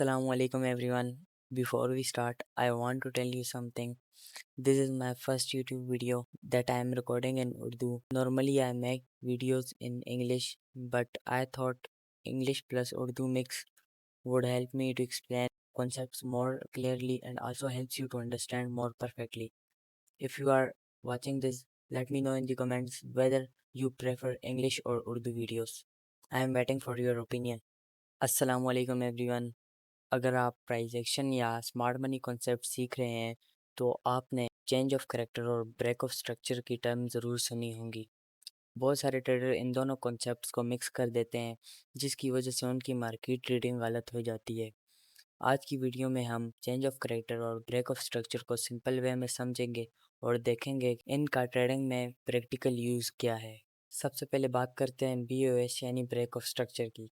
Assalamu alaikum everyone. Before we start, I want to tell you something. This is my first YouTube video that I am recording in Urdu. Normally I make videos in English, but I thought English plus Urdu mix would help me to explain concepts more clearly and also helps you to understand more perfectly. If you are watching this, let me know in the comments whether you prefer English or Urdu videos. I am waiting for your opinion. Assalamu alaikum everyone. अगर आप प्राइजेक्शन या smart money concept सीख रहे हैं तो आपने change of character और break of structure की टर्म ज़रूर सुनी होंगी। बहुत सारे ट्रेडर इन दोनों कॉन्सेप्ट्स को मिक्स कर देते हैं जिसकी वजह से उनकी मार्केट ट्रेडिंग गलत हो जाती है। आज की वीडियो में हम चेंज ऑफ करेक्टर और ब्रेक ऑफ स्ट्रक्चर को सिंपल वे में समझेंगे और देखेंगे इनका ट्रेडिंग में प्रैक्टिकल यूज़ क्या है। सबसे पहले बात करते हैं BOS यानी ब्रेक ऑफ स्ट्रक्चर की।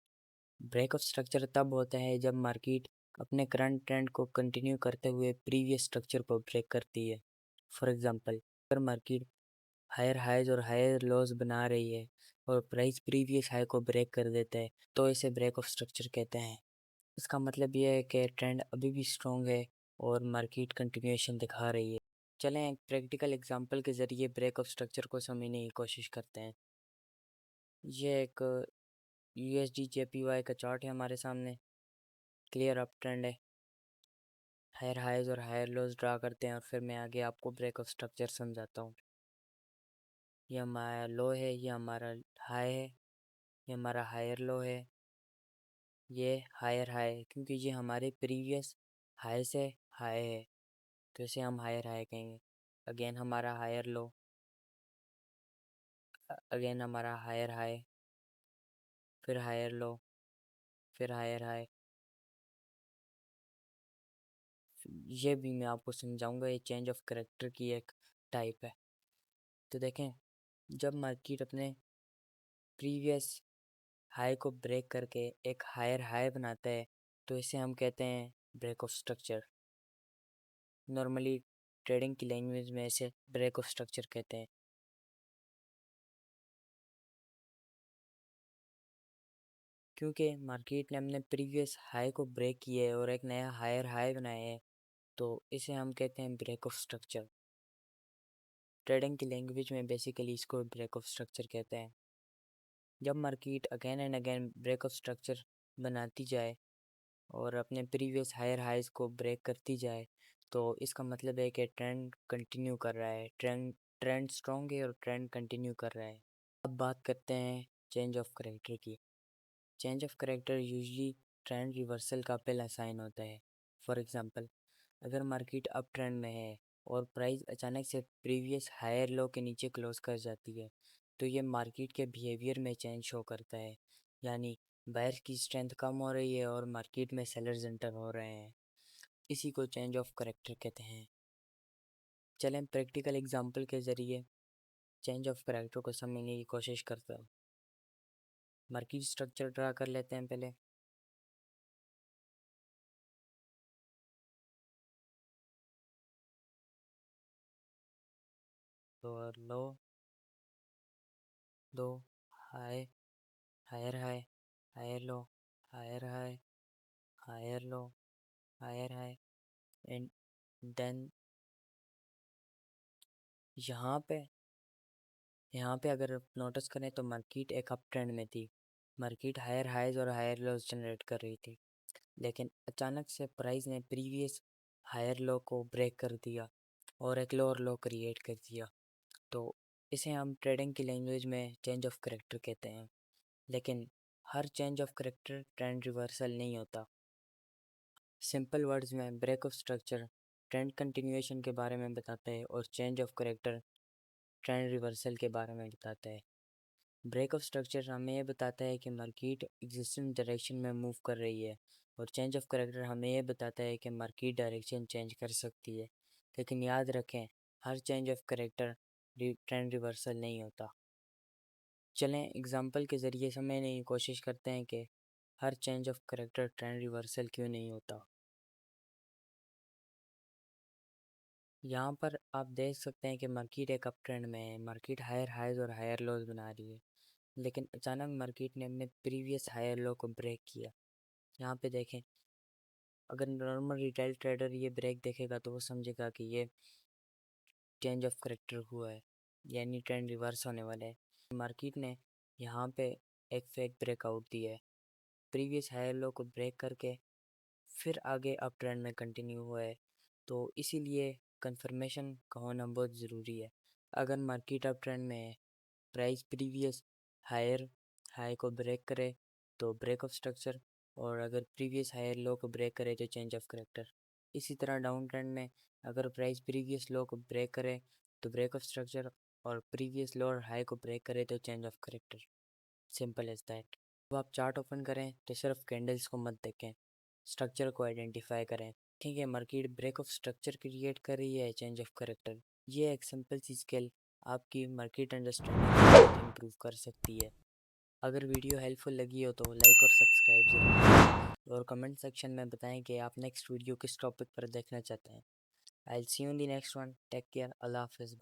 ब्रेक ऑफ स्ट्रक्चर तब होता है जब मार्केट अपने करंट ट्रेंड को कंटिन्यू करते हुए प्रीवियस स्ट्रक्चर को ब्रेक करती है। फॉर एग्जांपल, अगर मार्केट हायर हाइज और हायर लोज बना रही है और प्राइस प्रीवियस हाई को ब्रेक कर देता है तो इसे ब्रेक ऑफ स्ट्रक्चर कहते हैं। इसका मतलब यह है कि ट्रेंड अभी भी स्ट्रॉन्ग है और मार्केट कंटिन्यूएशन दिखा रही है। चलें एक प्रैक्टिकल एग्जांपल के ज़रिए ब्रेक ऑफ स्ट्रक्चर को समझने की कोशिश करते हैं। ये एक USD JPY का चार्ट है हमारे सामने। क्लियर अप ट्रेंड है, हायर हाइज और हायर लोज ड्रा करते हैं और फिर मैं आगे आपको ब्रेक ऑफ स्ट्रक्चर समझाता हूँ। ये हमारा लो है, ये हमारा हाई है, ये हमारा हायर लो है, ये हायर हाई है क्योंकि ये हमारे प्रीवियस हाई से हाई है तो इसे हम हायर हाई कहेंगे। अगेन हमारा हायर लो, अगेन हमारा हायर हाई, फिर हायर लो, फिर हायर हाई। ये भी मैं आपको समझाऊंगा, ये चेंज ऑफ करेक्टर की एक टाइप है। तो देखें, जब मार्केट अपने प्रीवियस हाई को ब्रेक करके एक हायर हाई बनाता है तो इसे हम कहते हैं break of structure. Normally trading की लैंग्वेज में इसे ब्रेक ऑफ स्ट्रक्चर कहते हैं। क्योंकि मार्केट ने अपने प्रीवियस हाई को ब्रेक किया है और एक नया हायर हाई बनाया है तो इसे हम कहते हैं ब्रेक ऑफ स्ट्रक्चर। ट्रेडिंग की लैंग्वेज में बेसिकली इसको ब्रेक ऑफ स्ट्रक्चर कहते हैं। जब market again and again break of structure बनाती जाए और अपने प्रीवियस हायर हाइज को ब्रेक करती जाए तो इसका मतलब है कि ट्रेंड कंटिन्यू कर रहा है, ट्रेंड स्ट्रॉन्ग है और ट्रेंड कंटिन्यू कर रहा है। अब बात करते हैं चेंज ऑफ करेक्टर की। Change of character usually trend reversal का पहला साइन होता है। फॉर एग्जांपल, अगर मार्केट अप ट्रेंड में है और प्राइस अचानक से प्रीवियस हायर लो के नीचे क्लोज कर जाती है तो ये मार्केट के बिहेवियर में चेंज शो करता है, यानी बायर्स की स्ट्रेंथ कम हो रही है और मार्केट में सेलर्स एंटर हो रहे हैं। इसी को चेंज ऑफ करेक्टर कहते हैं। चलें प्रैक्टिकल एग्जांपल के ज़रिए चेंज ऑफ करेक्टर को समझने की कोशिश करते हैं। मार्केट स्ट्रक्चर ड्रा कर लेते हैं पहले। तो लो, दो, high, higher high, higher low, higher high, higher low, higher high and then यहाँ पे यहाँ पे अगर आप नोटिस करें तो मार्केट एक अप ट्रेंड में थी। मार्केट हायर हाइज और हायर लोज जनरेट कर रही थी, लेकिन अचानक से प्राइस ने प्रीवियस हायर लो को ब्रेक कर दिया और एक लोअर लो क्रिएट कर दिया। तो इसे हम ट्रेडिंग की लैंग्वेज में चेंज ऑफ करेक्टर कहते हैं। लेकिन हर change of character trend reversal नहीं होता। सिंपल वर्ड्स में break of structure trend continuation के बारे में बताता है और change of character trend reversal के बारे में बताता है। ब्रेक ऑफ स्ट्रक्चर हमें ये बताता है कि मार्केट एग्जिस्टिंग डायरेक्शन में मूव कर रही है और चेंज ऑफ करेक्टर हमें ये बताता है कि मार्केट डायरेक्शन चेंज कर सकती है। लेकिन याद रखें, हर change of character trend reversal नहीं होता। चलें एग्जांपल के ज़रिए समझने की कोशिश करते हैं कि हर change of character trend reversal क्यों नहीं होता। यहाँ पर आप देख सकते हैं कि मार्केट एक अप ट्रेंड में है। मार्केट हायर हाइज और हायर लोज बना रही है, लेकिन अचानक मार्केट ने अपने प्रीवियस हायर लो को ब्रेक किया। यहाँ पे देखें, अगर नॉर्मल रिटेल ट्रेडर ये ब्रेक देखेगा तो वो समझेगा कि ये चेंज ऑफ करेक्टर हुआ है, यानी ट्रेंड रिवर्स होने वाला है। मार्केट ने यहाँ पे एक फेक ब्रेकआउट दिया है, प्रीवियस हायर लो को ब्रेक करके फिर आगे अप ट्रेंड में कंटिन्यू हुआ है। तो इसीलिए कंफर्मेशन का होना बहुत ज़रूरी है। अगर मार्केट अप ट्रेंड में है, प्राइस प्रीवियस हायर हाई को ब्रेक करे तो ब्रेक ऑफ स्ट्रक्चर, और अगर प्रीवियस हायर लो को ब्रेक करे तो चेंज ऑफ करेक्टर। इसी तरह डाउन ट्रेंड में अगर प्राइस प्रीवियस लो को ब्रेक करे तो ब्रेक ऑफ स्ट्रक्चर, और प्रीवियस लो और हाई को ब्रेक करे तो change of character. Simple as that. अब आप चार्ट ओपन करें तो सिर्फ कैंडल्स को मत देखें, स्ट्रक्चर को आइडेंटिफाई करें। ठीक है, market break of structure create कर रही है, चेंज ऑफ करेक्टर। ये एक सिंपल सी स्किल आपकी मार्केट अंडरस्टैंडिंग इम्प्रूव कर सकती है। अगर वीडियो हेल्पफुल लगी हो तो लाइक और सब्सक्राइब ज़रूर करें, और कमेंट सेक्शन में बताएं कि आप नेक्स्ट वीडियो किस टॉपिक पर देखना चाहते हैं। I will see you in the next one. Take care. Allah हाफिज़।